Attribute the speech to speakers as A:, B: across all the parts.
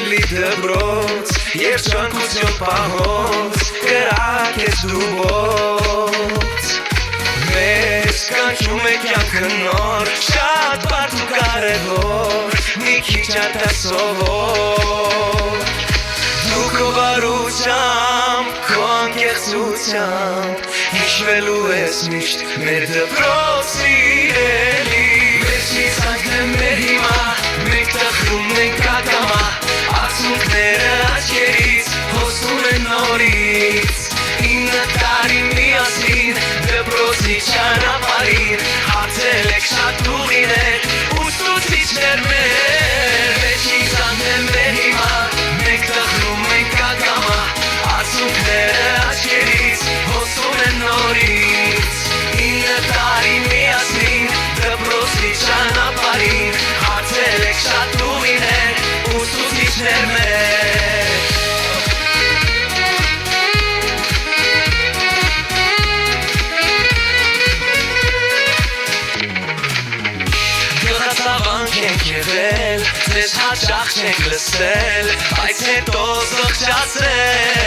A: էլի դպրոց Եվ ճանկություն պահոց կրակ ես դու ոց Մեզ կանչում է կյանքը նոր Շատ բարդ ու կարևոր Մի քիչ արտասովոր Դու քո բարությամբ, քո անկեղծությամբ Հիշվելու ես միշտ մեր դպրոց սիրելի Վերջից անկնեմ մեր հիմա Մենք տխրում ենք ակամա Արցունքները աչքերից հոսում են նորից 9 տարի միասին դպրոցի ճանապարհին Հարթել եք շատ ուղիներ ուսուցիչներ մեր Վերջից անկնեմ մեր հիմա Մենք տխրում ենք ակամա Արցունքները աչքերից հոսում են նորից 9 տարի միասին դպրոցի ճանապարհին Հարթել եք շատ ուղիներ ուսուցիչներ մեր Գլխացավանք ենք եղել, ձեզ հաճախ չենք լսել Բայց հետո զղջացրել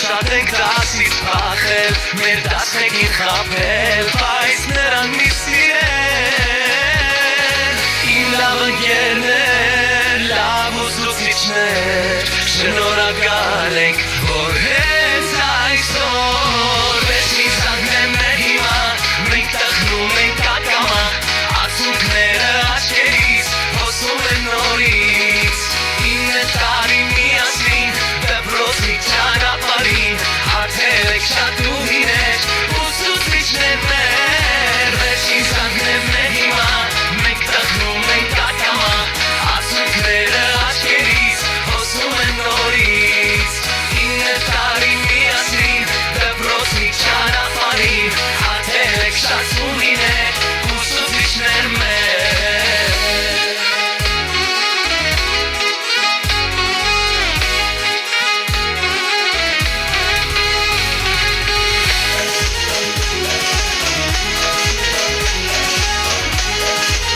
A: Շատ ենք դասից փախել, մեր դասղեկին խաբել Բայց նրան մի սիրել Իմ լավ ընկերներ, լավ ուսուցիչներ Շնորհակալ ենք, որ հենց այսօր Վերջից անկնեմ մեր հիմա, մենք տխրում ենք ակամա Արցունքները աչքերից հոսում են նորից 9 տարի միասին դպրոցի ճանապարհին Հարթել եք շատ